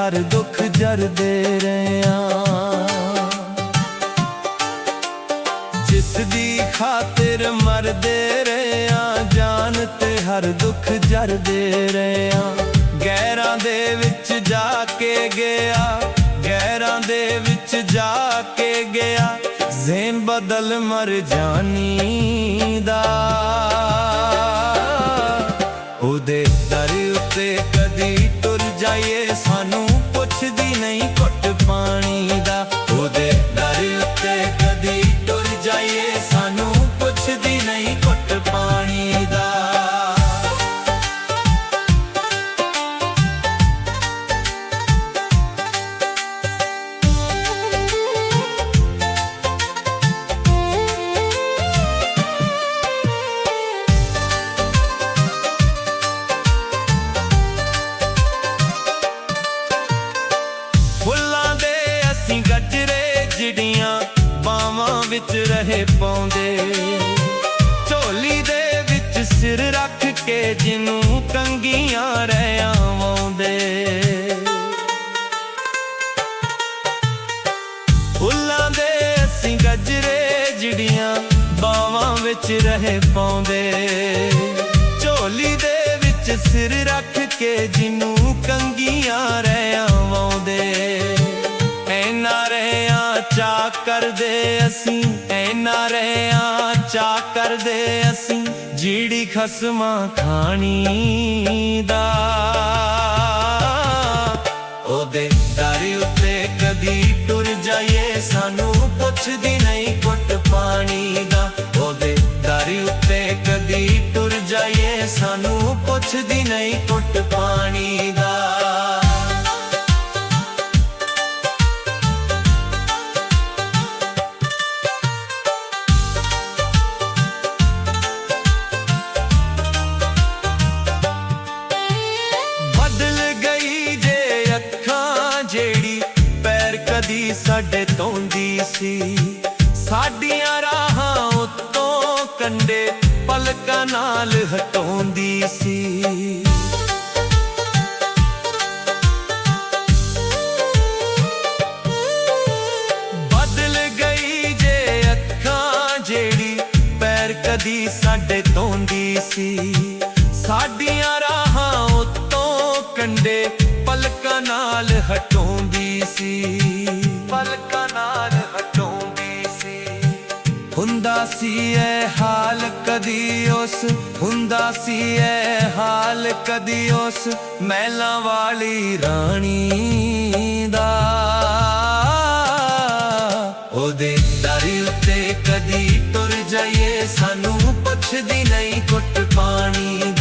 हर दुख जरदे रहियां। जिस दी खातिर मरदे रहियां, जान ते हर दुख जरदे रहियां। गैरां दे विच जाके गया, गैरां दे विच जाके गया, ज़ेन बदल मर जानी दा। ओदे दर उत्ते कदी तुर जाइए, सानू पुछदी नहीं घुट पानी दा। ओदे दर उत्ते कदी तुर जाइए, सानू पुछदी नहीं घुट पानी दा। चिड़ियां बावां विच रहे पाउंदे, झोली दे विच सिर रख के जिनू कंगियां रहियां वाउंदे। फुल्लां दे असीं गजरे चिड़ियां बावां विच रहे पाउंदे, झोली दे विच सिर रख के जिनू कंगियां रहियां वाउंदे। ऐना रहियां चा करदे असीं, ऐना रहियां चा करदे असीं, जीड़ी खसमां खानी दा। ओदे दर उत्ते कदी टुर जाइए, सानू पुछदी नहीं घुट पानी दा। ओदे दर उत्ते कदी टुर जाइए, सानू पुछदी नहीं घुट पानी दा। कदी साडे तोंदी सी, साडियां राहां उत्तों कंडे पलकां नाल हटोंदी सी। बदल गई जे अखां जेड़ी पैर कदी साडे तोंदी सी, साडियां राहां उत्तों कंडे पलकां नाल हटोंदी सी। पलकां नाल हटोंदी सी। हुंदा सी ऐ हाल कदी उस, हुंदा सी ऐ हाल कदी उस महलां वाली रानी दा। ओदे दर उत्ते कदी टुर जाइए, सानू पुछदी नहीं घुट पानी